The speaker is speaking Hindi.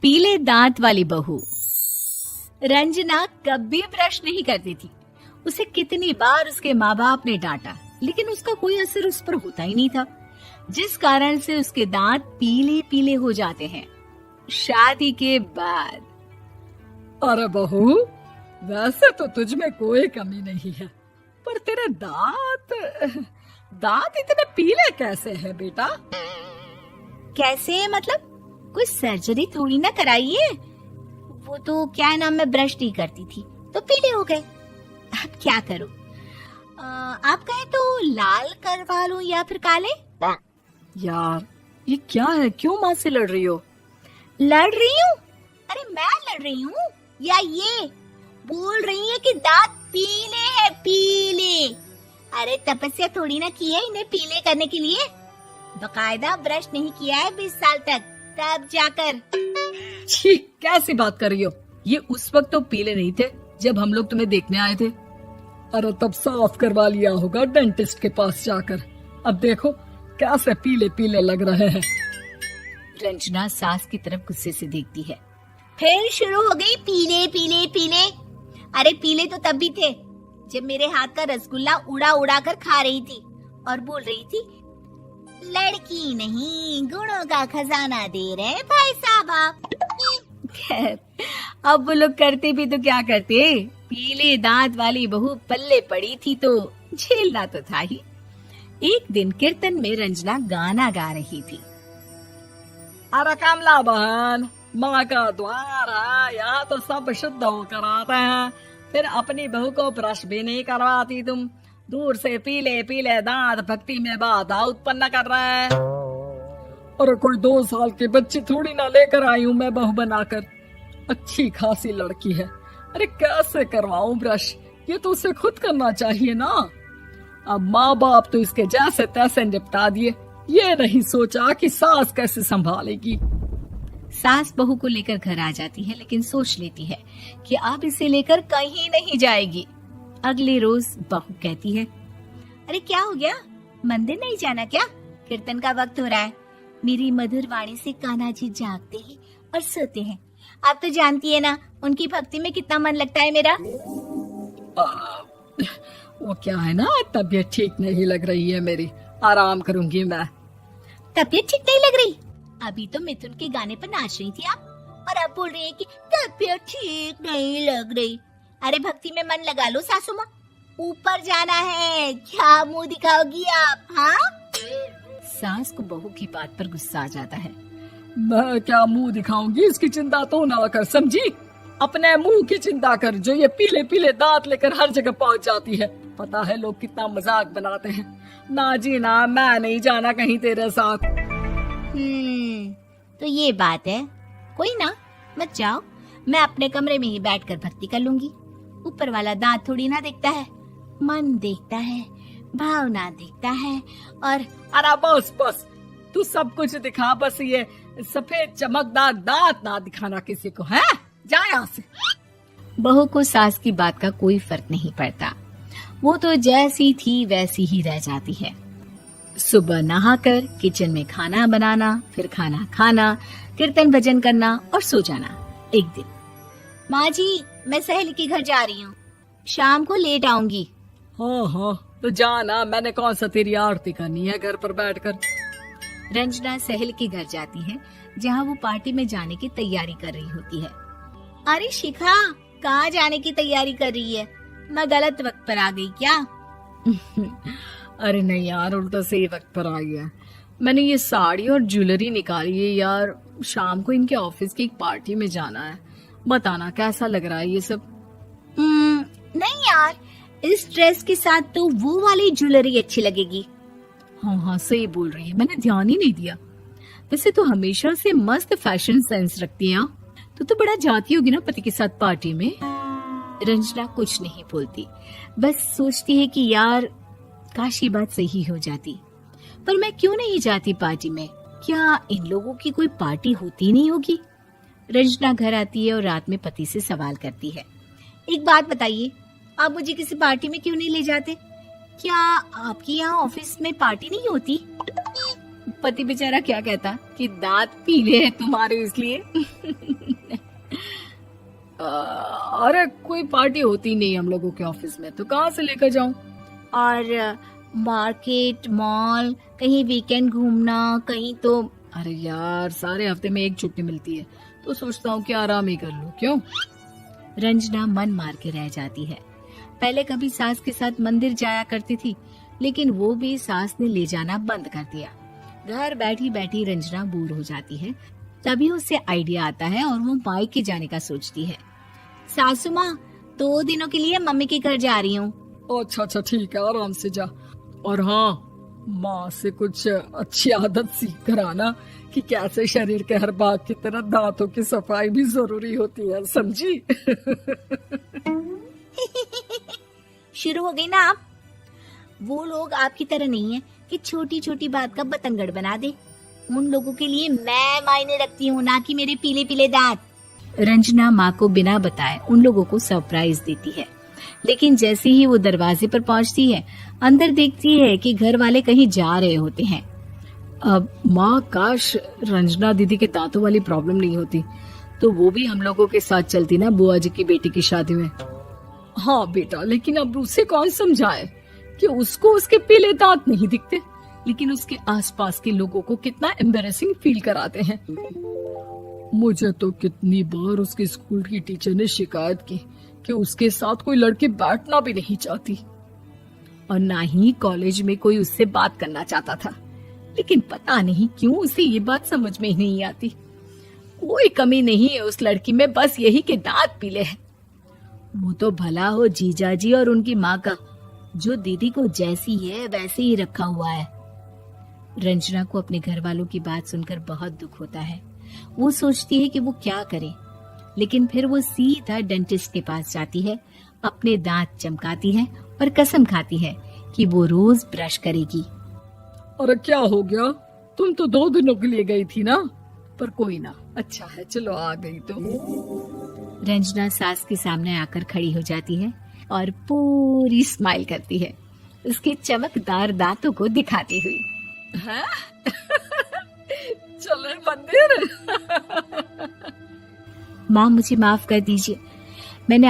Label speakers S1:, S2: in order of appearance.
S1: पीले दांत वाली बहू। रंजना कभी ब्रश नहीं करती थी। उसे कितनी बार उसके माँ बाप ने डांटा, लेकिन उसका कोई असर उस पर होता ही नहीं था, जिस कारण से उसके दांत पीले पीले हो जाते हैं। शादी के बाद।
S2: अरे बहू, वैसे तो तुझ में कोई कमी नहीं है, पर तेरे दांत इतने पीले कैसे हैं बेटा?
S1: कैसे मतलब? कोई सर्जरी थोड़ी ना कराई है। वो तो क्या नाम, मैं ब्रश नहीं करती थी तो पीले हो गए। अब क्या करूं? आप कहें तो लाल करवा लूं या फिर काले?
S2: यार ये क्या है, क्यों माँ से लड़ रही हो?
S1: लड़ रही हूँ? अरे मैं लड़ रही हूँ या ये बोल रही है कि दांत पीले हैं, पीले। अरे तपस्या थोड़ी ना की है इन्हें पीले करने के लिए। बकायदा ब्रश नहीं किया है 20 साल तक, तब जाकर।
S2: छी, कैसी बात कर रही हो? ये उस वक्त तो पीले नहीं थे जब हम लोग तुम्हें देखने आए थे। अरे तब साफ करवा लिया होगा डेंटिस्ट के पास जाकर। अब देखो कैसे पीले पीले लग रहे हैं।
S1: रंजना सास की तरफ गुस्से से देखती है। फिर शुरू हो गई पीले पीले पीले। अरे पीले तो तब भी थे जब मेरे हाथ का रसगुल्ला उड़ा उड़ा कर खा रही थी और बोल रही थी, लड़की नहीं गुणों का खजाना दे रहे भाई साहब। खैर, अब वो लोग करते भी तो क्या करते, पीले दांत वाली बहू पल्ले पड़ी थी तो झेलना तो था ही। एक दिन कीर्तन में रंजना गाना गा रही थी।
S2: अरे कमला बहन, माँ का द्वार है, यहाँ तो सब शुद्ध होकर आते हैं, फिर अपनी बहू को ब्रश भी नहीं करवाती तुम। दूर से पीले पीले दांत भक्ति में बाधा उत्पन्न कर रहे हैं। और कोई 2 साल के बच्चे थोड़ी ना लेकर आई हूँ मैं बहू बनाकर। अच्छी खासी लड़की है, अरे कैसे करवाऊं ब्रश? ये तो उसे खुद करना चाहिए ना। अब माँ बाप तो इसके जैसे तैसे निपटा दिए, ये नहीं सोचा कि सास कैसे संभालेगी।
S1: सास बहू को लेकर घर आ जाती है, लेकिन सोच लेती है कि अब इसे लेकर कहीं नहीं जाएगी। अगले रोज बहू कहती है, अरे क्या हो गया, मंदिर नहीं जाना क्या? कीर्तन का वक्त हो रहा है। मेरी मधुर वाणी से कान्हा जी जागते हैं और सोते हैं। आप तो जानती है ना उनकी भक्ति में कितना मन लगता है मेरा।
S2: वो क्या है ना, तबीयत ठीक नहीं लग रही है मेरी, आराम करूंगी मैं।
S1: तबीयत ठीक नहीं लग रही? अभी तो मिथुन के गाने पर नाच रही थी आप, और अब बोल रही है कि तबीयत ठीक नहीं लग रही। अरे भक्ति में मन लगा लो सासू माँ, ऊपर जाना है, क्या मुंह दिखाओगी आप? हाँ? सास को बहू की बात पर गुस्सा आ जाता है।
S2: मैं क्या मुंह दिखाऊंगी, इसकी चिंता तो ना कर, समझी? अपने मुंह की चिंता कर, जो ये पीले पीले दांत लेकर हर जगह पहुंच जाती है। पता है लोग कितना मजाक बनाते हैं। ना जी ना, मैं नहीं जाना कहीं तेरे साथ।
S1: तो ये बात है। कोई ना, मत जाओ, मैं अपने कमरे में ही बैठकर भक्ति कर लूंगी। ऊपर वाला दांत थोड़ी ना देखता है, मन देखता है, भावना देखता है। और
S2: अरे बस बस, तू सब कुछ दिखा, बस ये सफेद चमकदार दांत ना दिखाना किसी को, है? जा यहाँ से।
S1: बहू को सास की बात का कोई फर्क नहीं पड़ता, वो तो जैसी थी वैसी ही रह जाती है। सुबह नहाकर किचन में खाना बनाना, फिर खाना खाना, कीर्तन भजन करना और सो जाना। एक दिन, माँ जी मैं सहेली के घर जा रही हूँ, शाम को लेट आऊंगी।
S2: हाँ, तो जाना, मैंने कौन सा तेरी आरती करनी है घर पर बैठकर।
S1: रंजना सहेली के घर जाती है, जहाँ वो पार्टी में जाने की तैयारी कर रही होती है। अरे शिखा, कहाँ जाने की तैयारी कर रही है? मैं गलत वक्त पर आ गई क्या?
S2: अरे नहीं यार, उल्टा सही वक्त पर आई है। मैंने ये साड़ी और ज्वेलरी निकाली है यार, शाम को इनके ऑफिस की एक पार्टी में जाना है। बताना कैसा लग रहा है ये सब?
S1: नहीं यार, इस ड्रेस के साथ तो वो वाली ज्वेलरी अच्छी लगेगी।
S2: हाँ सही बोल रही है, मैंने ध्यान ही नहीं दिया। वैसे तो हमेशा से मस्त फैशन सेंस रखती है। तो बड़ा जाती होगी ना पति के साथ पार्टी में। रंजना कुछ नहीं बोलती, बस सोचती है कि यार काश ये बात सही हो जाती, पर मैं क्यों नहीं जाती पार्टी में? क्या इन लोगों की कोई पार्टी होती नहीं होगी? रंजना घर आती है और रात में पति से सवाल करती है, एक बात बताइए, आप मुझे किसी पार्टी में क्यों नहीं ले जाते? क्या आपके यहाँ ऑफिस में पार्टी नहीं होती?
S1: पति बेचारा क्या कहता कि दांत पीले हैं तुम्हारे इसलिए।
S2: अरे कोई पार्टी होती नहीं हम लोगों के ऑफिस में, तो कहाँ से लेकर जाऊं?
S1: और मार्केट, मॉल, कहीं वीकेंड घूमना, कहीं तो।
S2: अरे यार सारे हफ्ते में एक छुट्टी मिलती है, तो सोचता हूँ कि आराम ही कर लूं। क्यों?
S1: रंजना मन मार के रह जाती है। पहले कभी सास के साथ मंदिर जाया करती थी, लेकिन वो भी सास ने ले जाना बंद कर दिया। घर बैठी बैठी रंजना बोर हो जाती है। तभी उसे आइडिया आता है और वो मायके जाने का सोचती है। सासू माँ, 2 दिनों के लिए मम्मी के घर जा रही हूँ।
S2: अच्छा अच्छा ठीक है, आराम से जा। और हाँ, माँ से कुछ अच्छी आदत सीख कर आना कि कैसे शरीर के हर भाग की तरह दांतों की सफाई भी जरूरी होती है, समझी?
S1: शुरू हो गई ना आप। वो लोग आपकी तरह नहीं है कि छोटी छोटी बात का बतंगड़ बना दे। उन लोगों के लिए मैं मायने रखती हूँ, ना कि मेरे पीले पीले दांत। रंजना माँ को बिना बताए उन लोगों को सरप्राइज देती है, लेकिन जैसे ही वो दरवाजे पर पहुंचती है, अंदर देखती है कि घर वाले कहीं जा रहे होते हैं।
S2: अब माँ, काश रंजना दीदी के दांतों वाली प्रॉब्लम नहीं होती, तो वो भी हम लोगों के साथ चलती ना बुआ जी की बेटी की शादी में। हाँ बेटा, लेकिन अब उसे कौन समझाए कि उसको उसके पीले दांत नहीं दिखते, लेकिन उसके आसपास के लोगों को कितना एम्बैरेसिंग फील कराते हैं। मुझे तो कितनी बार उसके स्कूल की टीचर ने शिकायत की कि उसके साथ कोई लड़की बैठना भी नहीं चाहती, और ना ही कॉलेज में कोई उससे बात करना चाहता था। लेकिन पता नहीं क्यों उसे ये बात समझ में ही नहीं आती। कोई कमी नहीं है उस लड़की में, बस यही कि दांत पीले हैं। वो तो भला हो जीजा जी और उनकी माँ का, जो दीदी को जैसी है वैसे ही रखा हुआ है। रंजना को अपने घर वालों की बात सुनकर बहुत दुख होता है। वो सोचती है कि वो क्या करे, लेकिन फिर वो सीधा डेंटिस्ट के पास जाती है, अपने दांत चमकाती है और कसम खाती है कि वो रोज ब्रश करेगी। अरे क्या हो गया? तुम तो 2 दिनों के लिए गई थी ना, पर कोई ना, अच्छा है, चलो आ गई तो।
S1: रंजना सास के सामने आकर खड़ी हो जाती है और पूरी स्माइल करती है, उसके चमकदार दांतों को दिखाती हुई।
S2: हैं? चले मंदिर?
S1: माँ, मुझे माफ कर दीजिए,